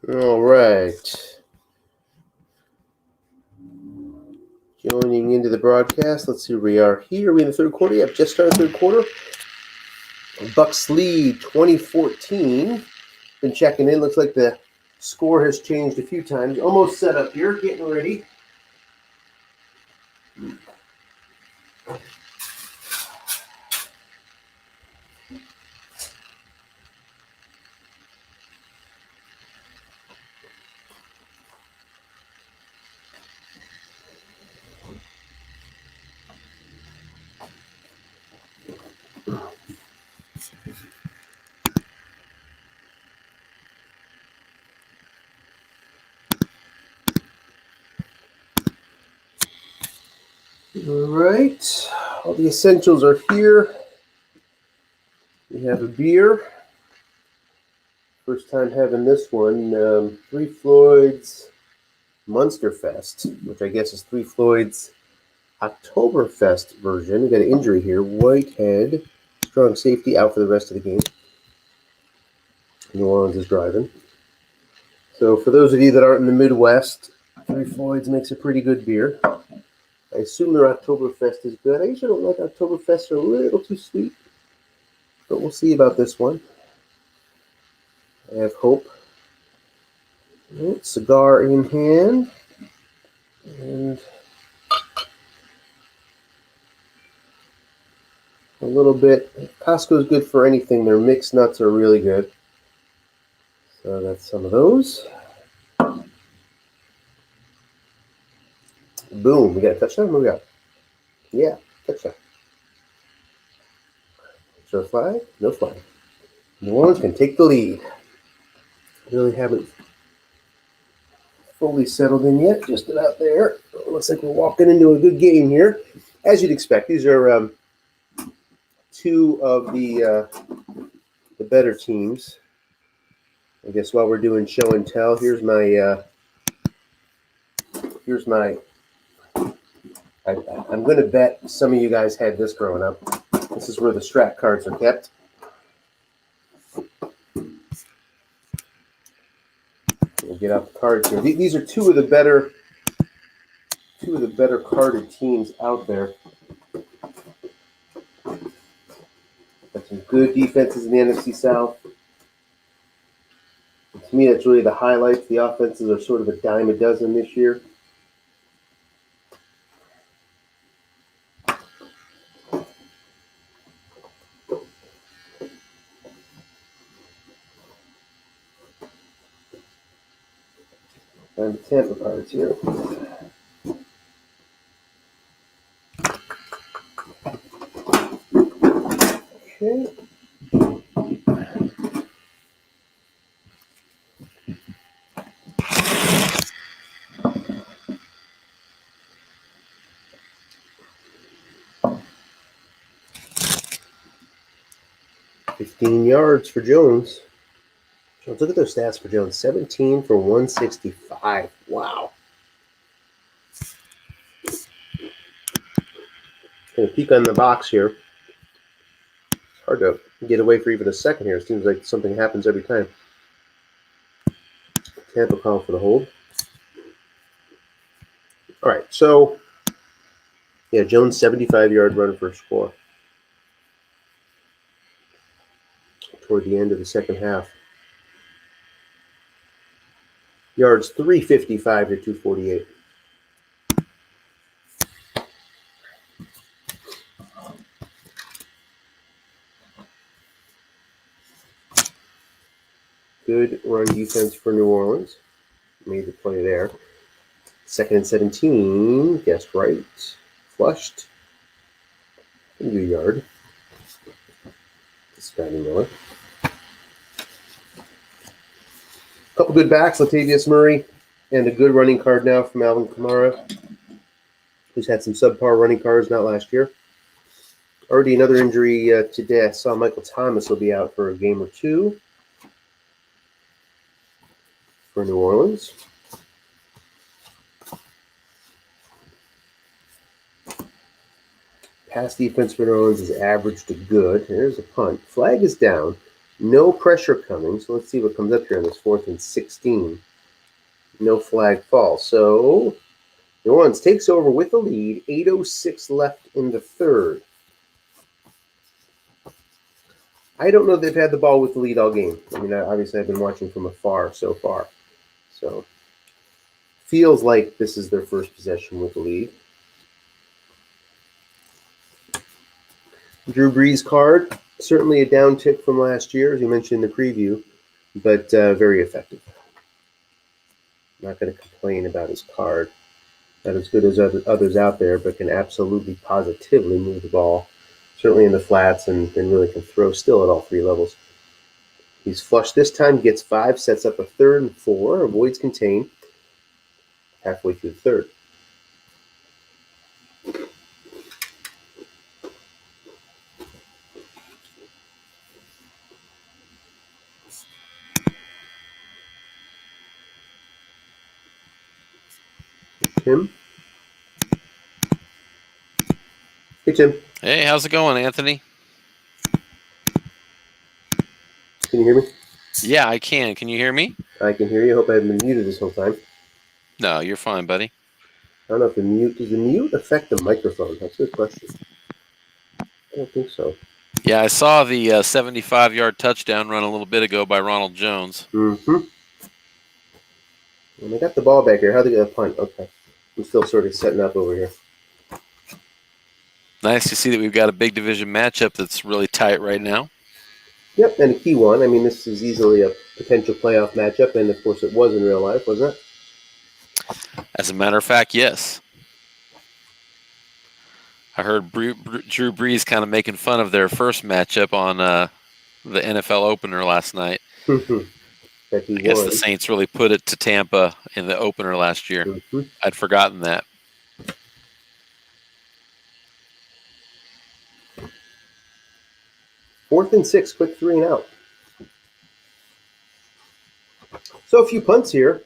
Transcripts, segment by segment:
All right. Joining into the broadcast. Let's see where we are here. Are we in the third quarter? Yep, just started third quarter. Bucks lead 2014. Been checking in. Looks like the score has changed a few times. Almost set up here. Getting ready. All right. All the essentials are here. We have a beer. First time having this one. Three Floyd's Munster Fest, which I guess is Three Floyd's Oktoberfest version. We got an injury here. Whitehead, strong safety, out for the rest of the game. New Orleans is driving. So for those of you that aren't in the Midwest, Three Floyd's makes a pretty good beer. I assume their Oktoberfest is good. I usually don't like Oktoberfest. They're a little too sweet. But we'll see about this one. I have hope. Right, cigar in hand. And a little bit. Costco's good for anything. Their mixed nuts are really good. So that's some of those. Boom. We got a touchdown? What we got? Yeah, touchdown. Show flag? No flag. New Orleans can take the lead. Really haven't fully settled in yet. Just about there. Looks like we're walking into a good game here. As you'd expect, these are two of the better teams. I guess while we're doing show and tell, here's my I'm going to bet some of you guys had this growing up. This is where the strat cards are kept. We'll get out the cards here. These are two of the better carded teams out there. Got some good defenses in the NFC South. To me, that's really the highlights. The offenses are sort of a dime a dozen this year. And the Tampa cards here. Okay. $15 yards for Jones. Look at those stats for Jones. 17 for 165. Wow. Going to peek on the box here. It's hard to get away for even a second here. It seems like something happens every time. Tampa call for the hold. All right, so yeah, Jones 75-yard run for a score toward the end of the second half. Yards 355 to 248. Good run defense for New Orleans. Made the play there. 2nd and 17. Guessed right. Flushed. A good yard. Scotty Miller. Couple good backs. Latavius Murray. And a good running card now from Alvin Kamara, who's had some subpar running cards not last year. Already another injury today. I saw Michael Thomas will be out for a game or two for New Orleans. Pass defense for New Orleans is average to good. There's a punt. Flag is down. No pressure coming, so let's see what comes up here on this 4th and 16. No flag falls. So New Orleans takes over with the lead. 8:06 left in the third. I don't know if they've had the ball with the lead all game. I mean, obviously I've been watching from afar so far. So feels like this is their first possession with the lead. Drew Brees card, certainly a downtick from last year, as you mentioned in the preview, but very effective. Not going to complain about his card. Not as good as others out there, but can absolutely positively move the ball, certainly in the flats, and really can throw still at all 3 levels. He's flush this time, gets 5, sets up a 3rd and 4, avoids contain halfway through the 3rd. Tim? Hey, Tim. Hey, how's it going, Anthony? Can you hear me? Yeah, I can. Can you hear me? I can hear you. I hope I haven't been muted this whole time. No, you're fine, buddy. I don't know if does the mute affect the microphone? That's a good question. I don't think so. Yeah, I saw the 75-yard touchdown run a little bit ago by Ronald Jones. Mm-hmm. And they got the ball back here. How'd they get a punt? Okay. I'm still sort of setting up over here. Nice to see that we've got a big division matchup that's really tight right now. Yep, and a key one. I mean, this is easily a potential playoff matchup, and of course it was in real life, wasn't it? As a matter of fact, yes. I heard Drew Brees kind of making fun of their first matchup on the NFL opener last night. I guess the Saints really put it to Tampa in the opener last year. Mm-hmm. I'd forgotten that. Fourth and 6, quick 3 and out. So a few punts here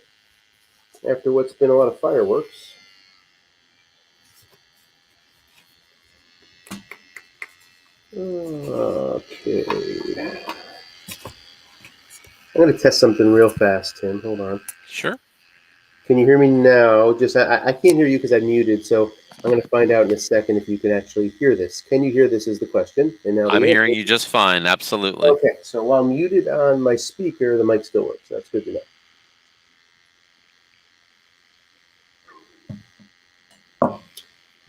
after what's been a lot of fireworks. Okay. I'm going to test something real fast, Tim. Hold on. Sure. Can you hear me now? Just I can't hear you because I'm muted, so I'm going to find out in a second if you can actually hear this. Can you hear this is the question. And now I'm hearing you just fine. Absolutely. Okay, so while I'm muted on my speaker, the mic still works. That's good to know.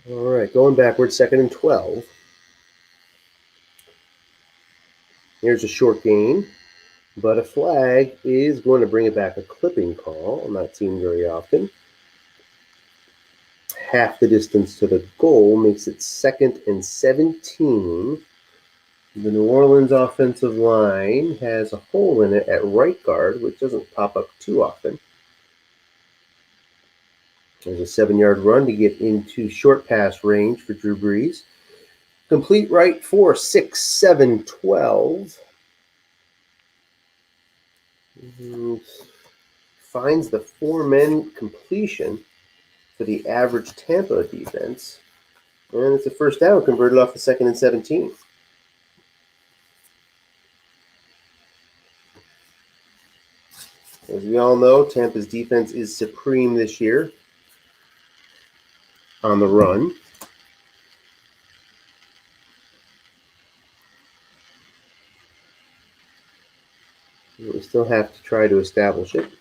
All right, going backwards, 2nd and 12. Here's a short gain, but a flag is going to bring it back. A clipping call. I'm not seen very often. Half the distance to the goal makes it 2nd and 17. The New Orleans offensive line has a hole in it at right guard, which doesn't pop up too often. There's a 7-yard run to get into short pass range for Drew Brees. Complete right 4, 6, 7, 12. Finds the 4-man completion for the average Tampa defense. And it's a first down converted off the 2nd and 17. As we all know, Tampa's defense is supreme this year on the run. We still have to try to establish it.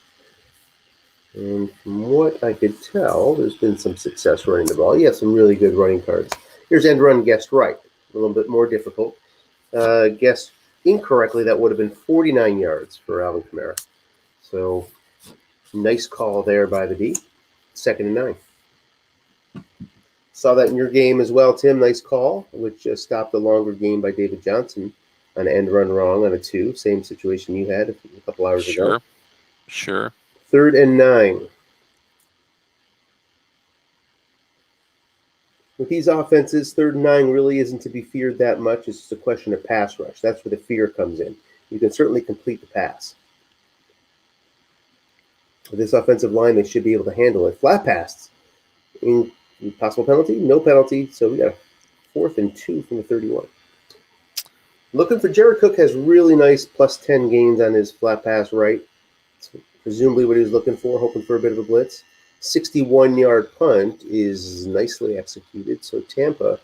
And from what I could tell, there's been some success running the ball. You have some really good running cards. Here's end run guessed right. A little bit more difficult. Guessed incorrectly, that would have been 49 yards for Alvin Kamara. So nice call there by the D. 2nd and 9. Saw that in your game as well, Tim. Nice call, which stopped a longer game by David Johnson. An end run wrong on a 2. Same situation you had a couple hours ago. Sure. 3rd and 9. With these offenses, 3rd and 9 really isn't to be feared that much. It's just a question of pass rush. That's where the fear comes in. You can certainly complete the pass. With this offensive line, they should be able to handle it. Flat pass. Possible penalty? No penalty. So we got a 4th and 2 from the 31. Looking for Jared Cook has really nice +10 gains on his flat pass right. That's presumably what he was looking for, hoping for a bit of a blitz. 61-yard punt is nicely executed. So Tampa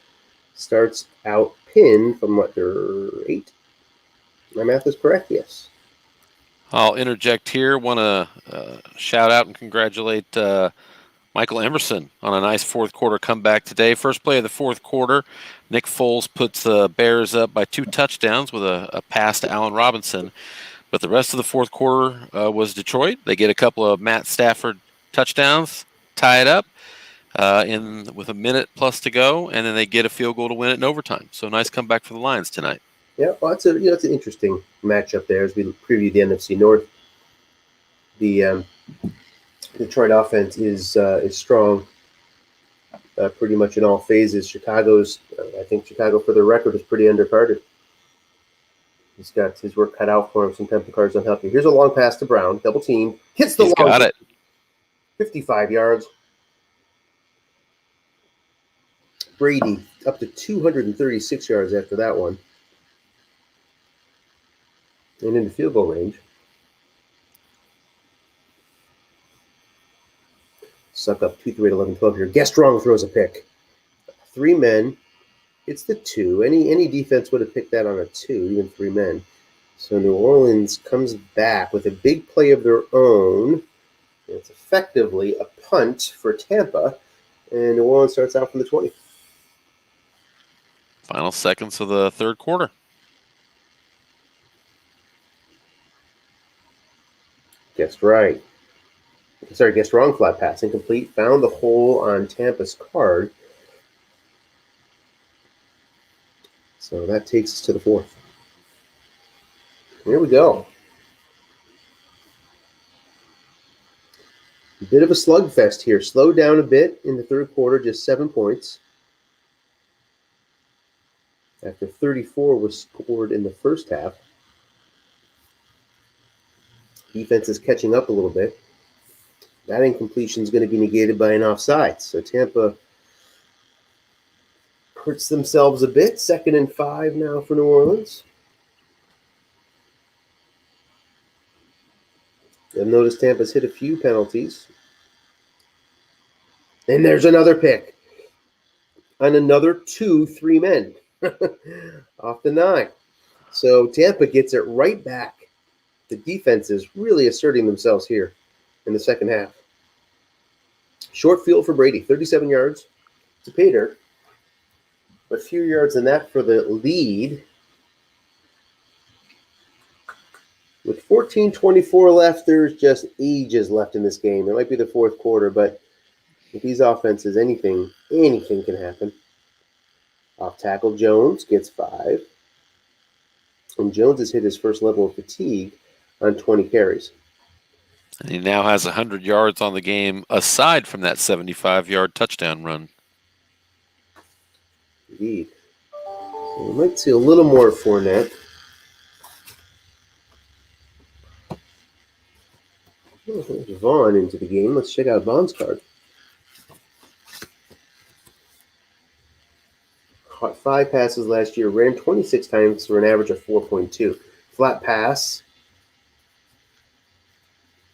starts out pinned from what, they're 8? My math is correct, yes. I'll interject here. Want to shout out and congratulate Michael Emerson on a nice fourth quarter comeback today. First play of the fourth quarter, Nick Foles puts the Bears up by 2 touchdowns with a pass to Allen Robinson. But the rest of the fourth quarter was Detroit. They get a couple of Matt Stafford touchdowns, tie it up with a minute plus to go, and then they get a field goal to win it in overtime. So nice comeback for the Lions tonight. Yeah, well, it's an interesting matchup there as we preview the NFC North. The Detroit offense is strong pretty much in all phases. I think Chicago, for the record, is pretty undercarded. He's got his work cut out for him. Some Temple cards don't help you. Here's a long pass to Brown, double team, hits the He's long. Got it. 55 yards. Brady up to 236 yards after that one. And in the field goal range. Suck up 2, 3, 8, 11, 12 here. Gestrong throws a pick. 3 men. It's the 2. Any defense would have picked that on a 2, even 3 men. So New Orleans comes back with a big play of their own. It's effectively a punt for Tampa. And New Orleans starts out from the 20. Final seconds of the third quarter. Guessed right. Sorry, guessed wrong. Flat pass, incomplete. Found the hole on Tampa's card. So that takes us to the 4th. Here we go. A bit of a slugfest here. Slowed down a bit in the third quarter, just 7 points. After 34 was scored in the first half. Defense is catching up a little bit. That incompletion is going to be negated by an offside. So Tampa hurts themselves a bit. 2nd and 5 now for New Orleans. You'll notice Tampa's hit a few penalties. And there's another pick. On another 2, 3 men. Off the 9. So Tampa gets it right back. The defense is really asserting themselves here in the second half. Short field for Brady, 37 yards to pay dirt. But few yards than that for the lead. With 14:24 left, there's just ages left in this game. It might be the fourth quarter, but with these offenses, anything can happen. Off tackle, Jones gets 5. And Jones has hit his first level of fatigue on 20 carries. And he now has 100 yards on the game, aside from that 75-yard touchdown run. Indeed. So we might see a little more Fournette. Oh, there's Vaughn into the game. Let's check out Vaughn's card. Caught 5 passes last year, ran 26 times for an average of 4.2. Flat pass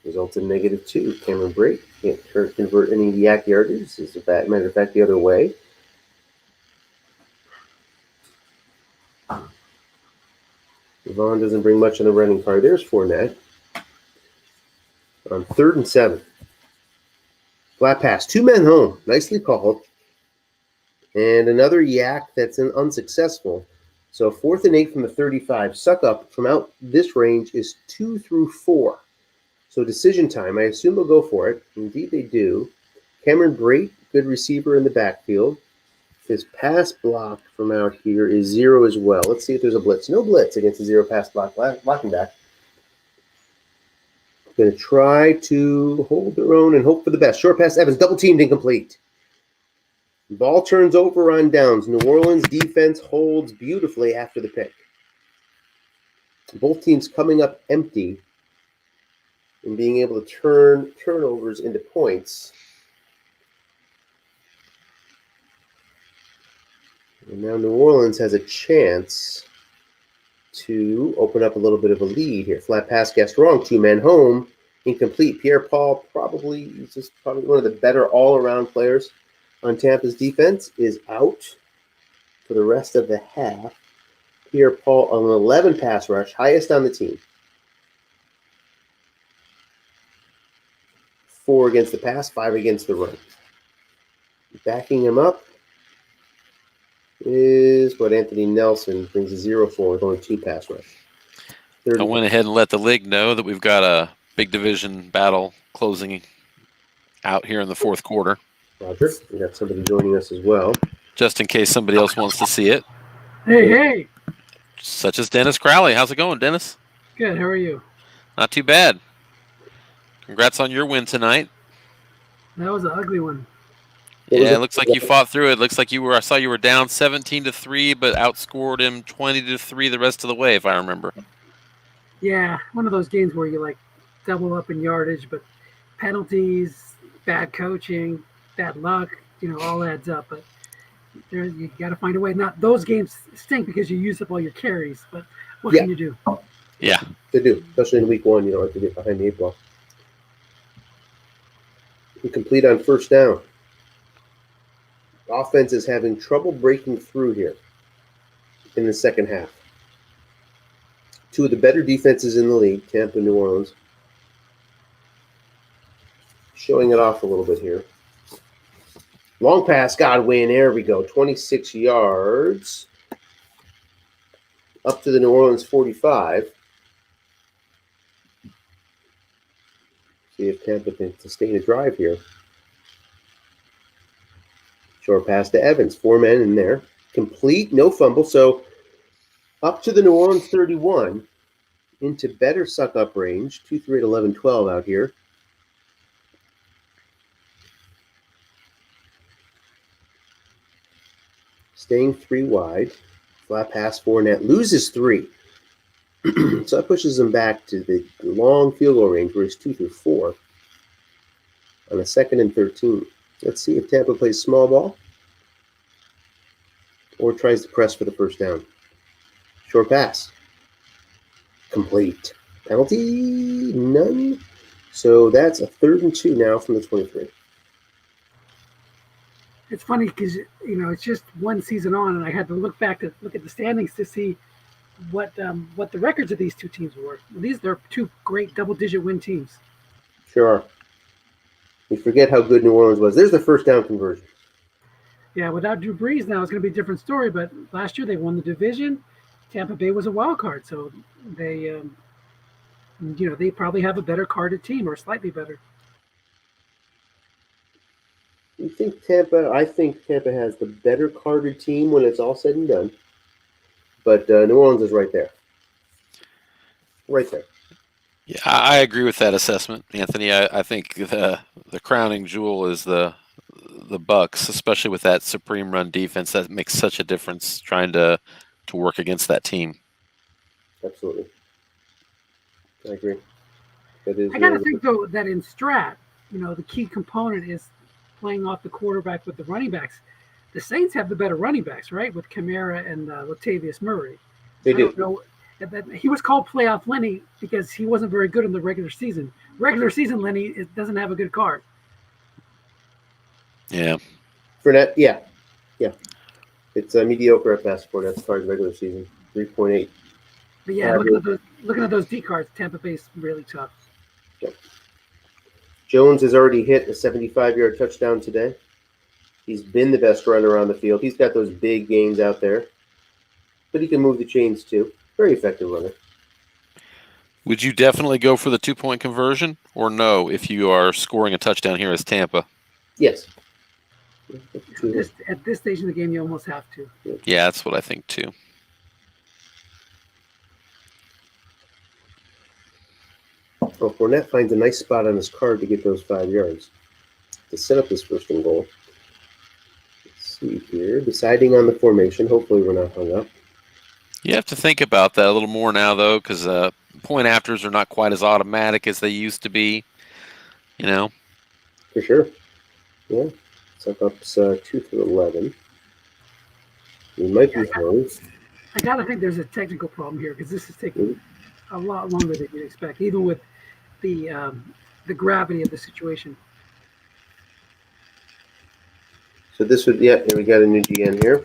results in -2. Cameron Brake can't convert any yak yardage. As a matter of fact, the other way. Vaughn doesn't bring much on the running card. There's Fournette. On 3rd and 7. Flat pass. 2 men home. Nicely called. And another yak that's unsuccessful. So 4th and 8 from the 35. Suck up from out this range is 2 through 4. So decision time. I assume they'll go for it. Indeed they do. Cameron Brate, good receiver in the backfield. His pass block from out here is 0 as well. Let's see if there's a blitz. No blitz against a 0 pass block blocking back. Going to try to hold their own and hope for the best. Short pass, Evans, double teamed, incomplete. Ball turns over on downs. New Orleans defense holds beautifully after the pick. Both teams coming up empty and being able to turn turnovers into points. And now New Orleans has a chance to open up a little bit of a lead here. Flat pass gets wrong. 2-man home. Incomplete. Pierre-Paul probably one of the better all-around players on Tampa's defense is out for the rest of the half. Pierre-Paul on an 11 pass rush, highest on the team. 4 against the pass, 5 against the run. Backing him up is what Anthony Nelson brings a 0-4 with only 2 pass rush. I went ahead and let the league know that we've got a big division battle closing out here in the fourth quarter. Roger, we got somebody joining us as well. Just in case somebody else wants to see it. Hey. Such as Dennis Crowley. How's it going, Dennis? Good. How are you? Not too bad. Congrats on your win tonight. That was an ugly one. Yeah, it looks like you fought through it. Looks like I saw you were down 17-3, but outscored him 20-3 the rest of the way, if I remember. Yeah, one of those games where you like double up in yardage, but penalties, bad coaching, bad luck, all adds up. But you got to find a way. Not those games stink because you use up all your carries, but what can you do? Yeah, they do, especially in week 1. You don't have to get behind the 8 ball. Incomplete on first down. Offense is having trouble breaking through here in the second half. 2 of the better defenses in the league, Tampa and New Orleans. Showing it off a little bit here. Long pass, Godwin. There we go. 26 yards. Up to the New Orleans 45. See if Tampa can sustain a drive here. Short pass to Evans. 4 men in there. Complete, no fumble. So up to the New Orleans 31. Into better suck-up range. 2-3 at 11-12 out here. Staying 3 wide. Flat pass, 4 net. Loses 3. So that pushes him back to the long field goal range where it's 2-4 on a 2nd and 13. Let's see if Tampa plays small ball or tries to press for the first down. Short pass. Complete. Penalty? None. So that's a 3rd and 2 now from the 23. It's funny because, it's just one season on, and I had to look at the standings to see what the records of these 2 teams were. They're 2 great double-digit win teams. Sure. We forget how good New Orleans was. There's the first down conversion. Yeah, without Drew Brees now, it's going to be a different story. But last year they won the division. Tampa Bay was a wild card, so they, they probably have a better carded team or slightly better. You think Tampa? I think Tampa has the better carded team when it's all said and done. But New Orleans is right there. Right there. Yeah, I agree with that assessment, Anthony. I think the crowning jewel is the Bucks, especially with that supreme run defense. That makes such a difference trying to work against that team. Absolutely. I agree. That is. I got to think, though, that in Strat, the key component is playing off the quarterback with the running backs. The Saints have the better running backs, right, with Kamara and Latavius Murray. They do. I don't know. He was called Playoff Lenny because he wasn't very good in the regular season. Regular season Lenny doesn't have a good card. Yeah. Fournette, yeah. It's mediocre at best for Fournette's card regular season, 3.8. But yeah, looking at those D cards, Tampa Bay's really tough. Yep. Jones has already hit a 75-yard touchdown today. He's been the best runner on the field. He's got those big gains out there, but he can move the chains too. Very effective runner. Would you definitely go for the 2-point conversion or no if you are scoring a touchdown here as Tampa? Yes. At this stage in the game, you almost have to. Yeah, that's what I think too. Well, Fournette finds a nice spot on his card to get those 5 yards to set up his first and goal. Let's see here. Deciding on the formation. Hopefully we're not hung up. You have to think about that a little more now, though, because point afters are not quite as automatic as they used to be. For sure. Yeah. Suck up's 2 through 11. We might be hung. I gotta think there's a technical problem here because this is taking a lot longer than you'd expect, even with the gravity of the situation. So this would, yeah, we got a new GN here.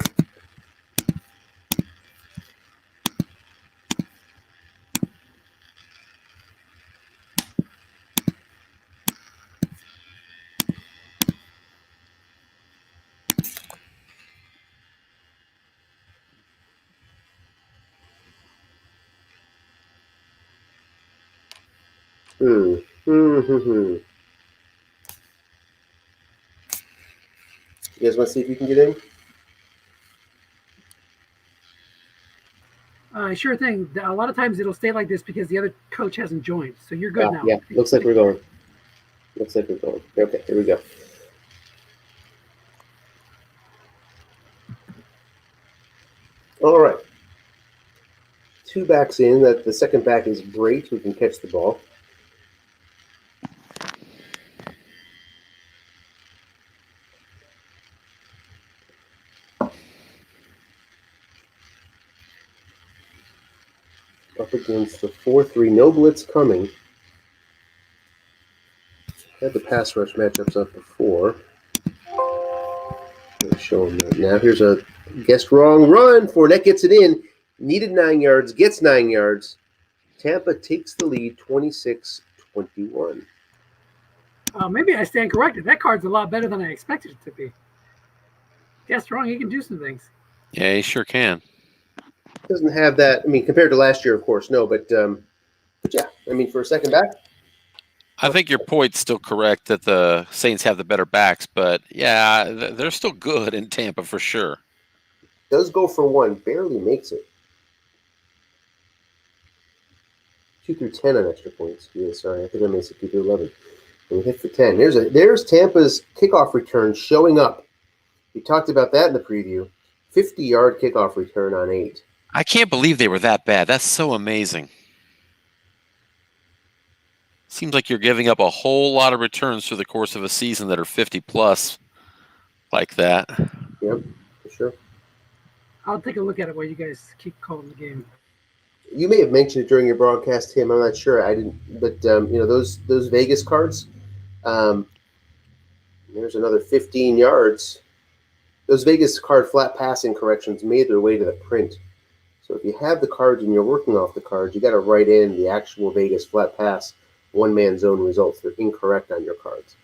You guys want to see if you can get in? Sure thing. A lot of times it'll stay like this because the other coach hasn't joined. So you're good now. Yeah, looks like we're going. Okay, here we go. All right. 2 backs in. That the second back is great, who can catch the ball. Up against the 4-3. No blitz coming. Had the pass rush matchups up before. Let's show them that. Now here's a guessed wrong run. Fournette gets it in. Needed 9 yards. Gets 9 yards. Tampa takes the lead 26-21. Maybe I stand corrected. That card's a lot better than I expected it to be. Guessed wrong. He can do some things. Yeah, he sure can. Doesn't have that. I mean, compared to last year, of course, no. But yeah, I mean, for a second back. I think your point's still correct that the Saints have the better backs, but yeah, they're still good in Tampa for sure. Does go for 1, barely makes it. 2 through 10 on extra points. Yeah, sorry, I think I made it 2 through 11. And we hit for 10. There's Tampa's kickoff return showing up. We talked about that in the preview. 50-yard kickoff return on 8. I can't believe they were that bad. That's so amazing. Seems like you're giving up a whole lot of returns through the course of a season that are 50-plus like that. Yep, for sure. I'll take a look at it while you guys keep calling the game. You may have mentioned it during your broadcast, Tim. I'm not sure. I didn't. But, those Vegas cards, there's another 15 yards. Those Vegas card flat passing corrections made their way to the print. So if you have the cards and you're working off the cards, you got to write in the actual Vegas flat pass one-man zone results. They're incorrect on your cards.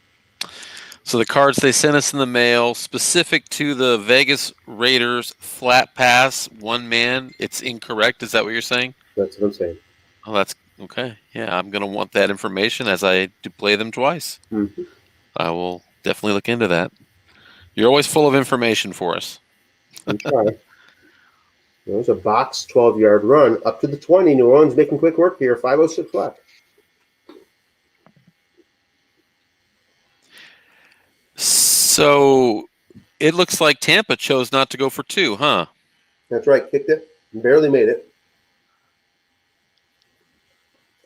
So the cards they sent us in the mail, specific to the Vegas Raiders flat pass, one man, it's incorrect. Is that what you're saying? That's what I'm saying. Oh, that's okay. Yeah, I'm going to want that information as I do play them twice. Mm-hmm. I will definitely look into that. You're always full of information for us. There's a box 12-yard run up to the 20. New Orleans making quick work here. 5:06 left. So it looks like Tampa chose not to go for 2, huh? That's right. Kicked it. Barely made it.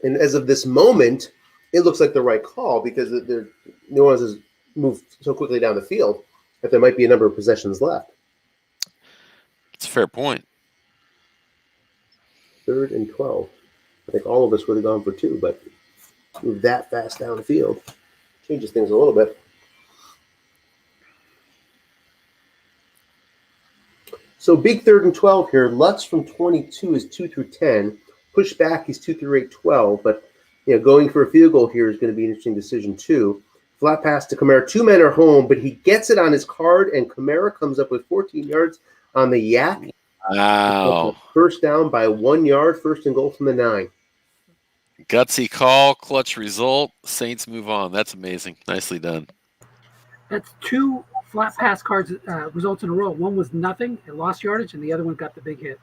And as of this moment, it looks like the right call because New Orleans has moved so quickly down the field that there might be a number of possessions left. It's a fair point. 3rd and 12. I think all of us would have gone for 2, but move that fast down the field changes things a little bit. So big 3rd and 12 here. Lutz from 22 is 2 through 10. Push back, he's 2 through 8, 12. But going for a field goal here is going to be an interesting decision too. Flat pass to Kamara. 2 men are home, but he gets it on his card, and Kamara comes up with 14 yards on the yak. Wow. First down by 1 yard. 1st and goal from the 9. Gutsy call, clutch result. Saints move on. That's amazing. Nicely done. That's 2 flat pass cards results in a row. One was nothing, it lost yardage, and the other one got the big hit.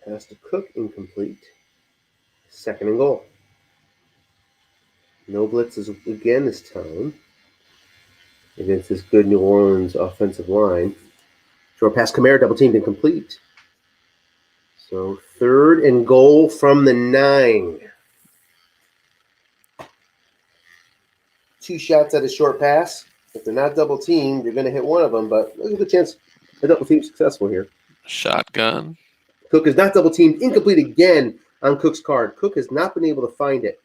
Pass to Cook, incomplete. 2nd and goal. No blitzes again this time against this good New Orleans offensive line. Short pass, Kamara, double teamed, incomplete. So 3rd and goal from the 9. 2 shots at a short pass. If they're not double teamed, you're going to hit one of them, but there's a good chance A double team successful here. Shotgun. Cook is not double teamed. Incomplete again on Cook's card. Cook has not been able to find it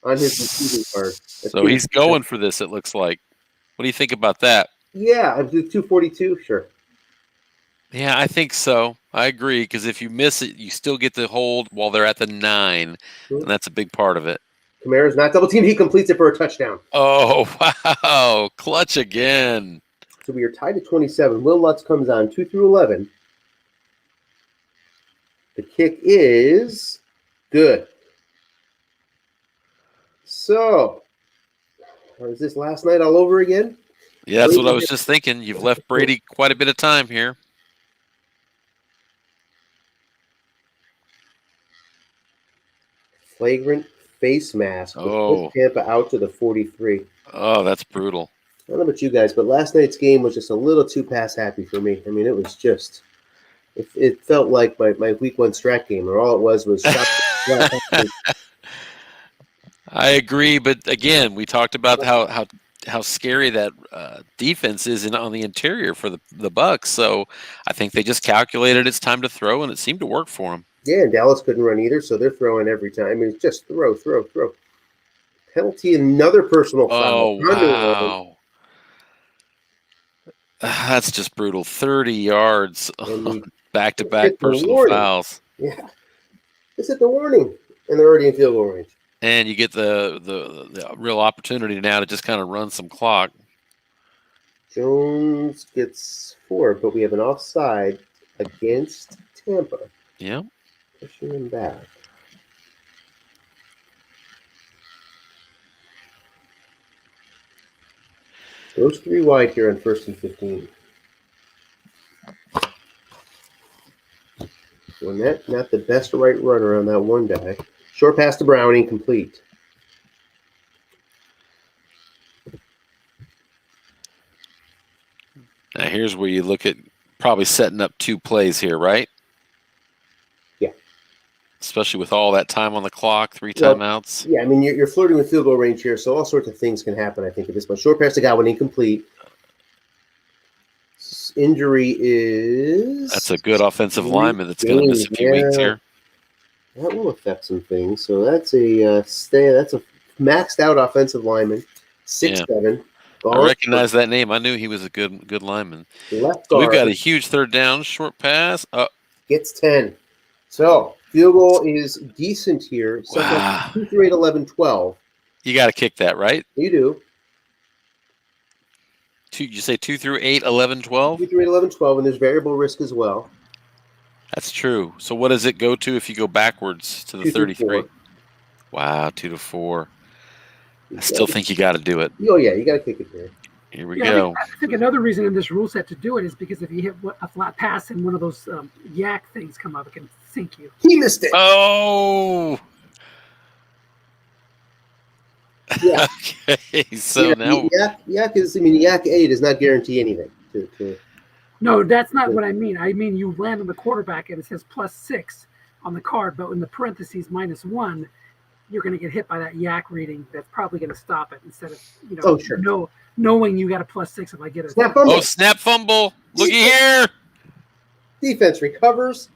on his receiving card. So he's going for this, it looks like. What do you think about that? Yeah, I do 242, sure. Yeah, I think so. I agree, because if you miss it, you still get to hold while they're at the 9, and that's a big part of it. Kamara's not double teamed. He completes it for a touchdown. Oh, wow. Clutch again. So we are tied at 27. Will Lutz comes on 2 through 11. The kick is good. So, is this last night all over again? Yeah, that's what I was just thinking. You've left Brady quite a bit of time here. Flagrant face mask. Oh. Tampa out to the 43. Oh, that's brutal. I don't know about you guys, but last night's game was just a little too pass happy for me. I mean, it was just, it felt like my week 1 strat game, where all it was shot. I agree, but again, we talked about how scary that defense is on the interior for the Bucks. So I think they just calculated it's time to throw, and it seemed to work for them. Yeah, and Dallas couldn't run either, so they're throwing every time. I mean, it's just throw. Penalty, another personal foul. Oh, wow. That's just brutal. 30 yards, back-to-back personal fouls. Yeah. They set the warning, and they're already in field goal range. And you get the real opportunity now to just kind of run some clock. Jones gets 4, but we have an offside against Tampa. Yeah. Pushing him back. Goes 3 wide here on 1st and 15. So not the best right runner on that one guy. Short pass to Brown, incomplete. Now here's where you look at probably setting up 2 plays here, right? Yeah. Especially with all that time on the clock, 3 timeouts. Yeah, I mean, you're flirting with field goal range here, so all sorts of things can happen, I think, at this point. Short pass to Godwin, incomplete. Injury is... That's a good offensive lineman that's going to miss a few weeks here. That will affect some things. So that's a maxed out offensive lineman, 6'7". I recognize that name. I knew he was a good lineman. Left guard. We've got a huge 3rd down, short pass. Gets 10. So field goal is decent here. Wow. 2 through 8, 11, 12. You got to kick that, right? You do. You say 2 through 8, 11, 12? 2 through 8, 11, 12, and there's variable risk as well. That's true. So what does it go to if you go backwards to the 33? Wow, 2 to 4. I still think you got to do it. Oh, yeah, you got to kick it there. Here we go. I think another reason in this rule set to do it is because if you hit a flat pass and one of those yak things come up, it can sink you. He missed it. Oh! Yeah. Okay, so now yak 8 does not guarantee anything. No, that's not what I mean. I mean you land on the quarterback and it says +6 on the card, but in the parentheses -1, you're going to get hit by that yak reading. That's probably going to stop it instead of knowing you got a +6 if I get it. Snap fumble. Oh, snap fumble! Looky here. Defense recovers.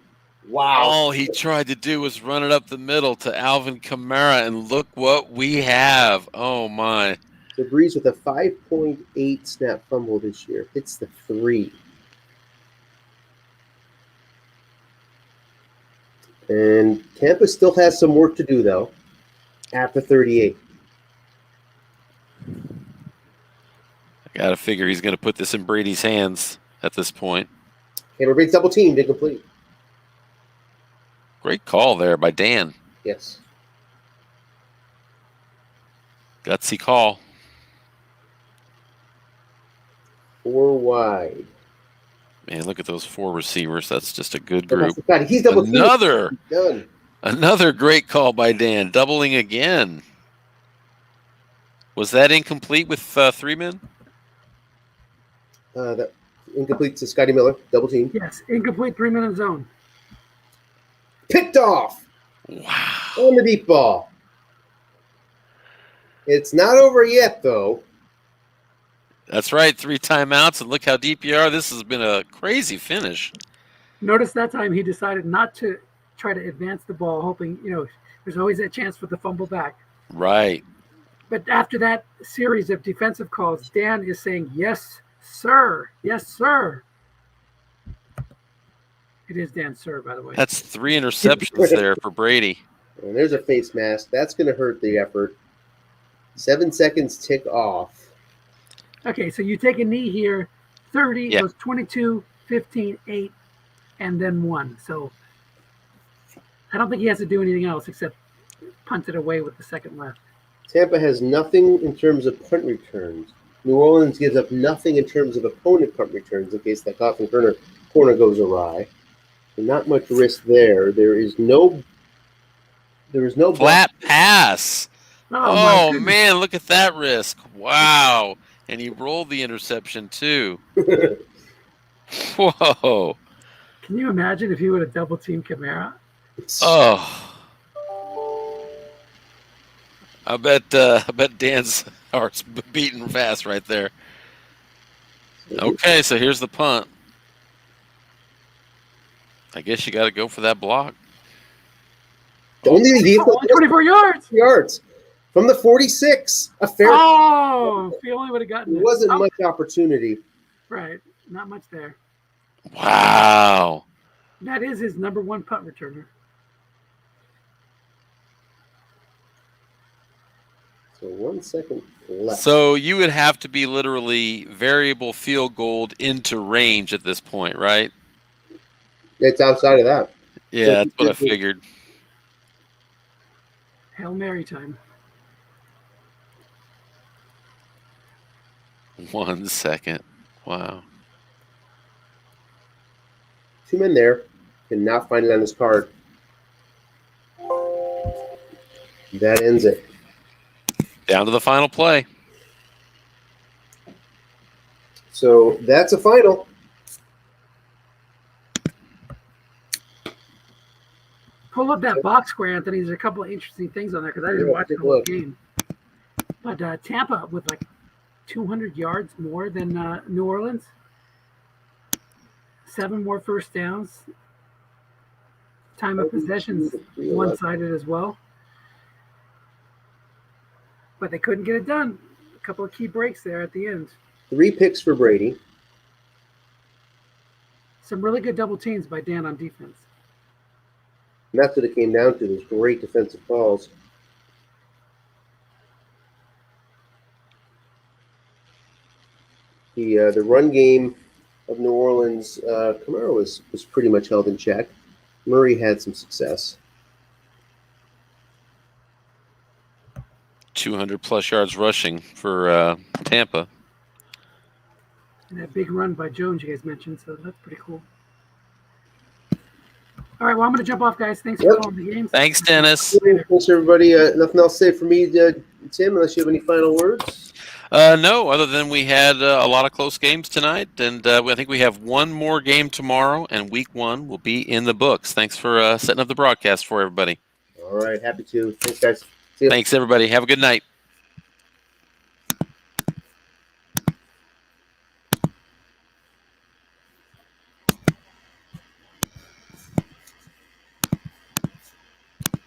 Wow. All he tried to do was run it up the middle to Alvin Kamara, and look what we have. Oh, my. So Breeze with a 5.8 snap fumble this year. Hits the 3. And Tampa still has some work to do, though, at the 38. I got to figure he's going to put this in Brady's hands at this point. Cameron Brady's double teamed, incomplete. Great call there by Dan. Yes. Gutsy call. 4 wide. Man, look at those 4 receivers. That's just a good group. He's double teamed. Another great call by Dan. Doubling again. Was that incomplete with 3 men? That incomplete to Scotty Miller, double team. Yes, incomplete 3-minute zone. Picked off. Wow. On the deep ball. It's not over yet, though. That's right. 3 timeouts, and look how deep you are. This has been a crazy finish. Notice that time he decided not to try to advance the ball, hoping, there's always a chance for the fumble back. Right. But after that series of defensive calls, Dan is saying, yes, sir. Yes, sir. It is Dan, sir, by the way. That's 3 interceptions there for Brady. And there's a face mask. That's going to hurt the effort. 7 seconds tick off. Okay, so you take a knee here, 30, Yeah. goes 22, 15, 8, and then 1. So I don't think he has to do anything else except punt it away with the second left. Tampa has nothing in terms of punt returns. New Orleans gives up nothing in terms of opponent punt returns in case that Coffin corner goes awry. So not much risk there. There is no flat pass. Oh man, look at that risk. Wow. And he rolled the interception too. Whoa. Can you imagine if he would have double teamed Kamara? Oh. I bet Dan's heart's beating fast right there. Okay, so here's the punt. I guess you got to go for that block. Only 24 yards from the 46. A fair. Oh, if he only would have gotten it. There wasn't much opportunity. Right, not much there. Wow. That is his number 1 punt returner. So 1 second left. So you would have to be literally variable field goal into range at this point, right? It's outside of that. Yeah, that's what I figured. Hail Mary time. 1 second. Wow. 2 men there. Cannot find it on his card. That ends it. Down to the final play. So that's a final. Pull up that box score, Anthony. There's a couple of interesting things on there because I didn't watch the whole game. But Tampa with like 200 yards more than New Orleans. 7 more first downs. Time of possessions one-sided as well. But they couldn't get it done. A couple of key breaks there at the end. 3 picks for Brady. Some really good double teams by Dan on defense. And that's what it came down to, those great defensive calls. The run game of New Orleans, Kamara was pretty much held in check. Murray had some success. 200-plus yards rushing for Tampa. And that big run by Jones you guys mentioned, so that's pretty cool. All right, well, I'm going to jump off, guys. Thanks for calling the games. Thanks, Dennis. Thanks, everybody. Nothing else to say for me, Tim, unless you have any final words? No, other than we had a lot of close games tonight, and I think we have one more game tomorrow, and week 1 will be in the books. Thanks for setting up the broadcast for everybody. All right, happy to. Thanks, guys. See you. Thanks, everybody. Have a good night.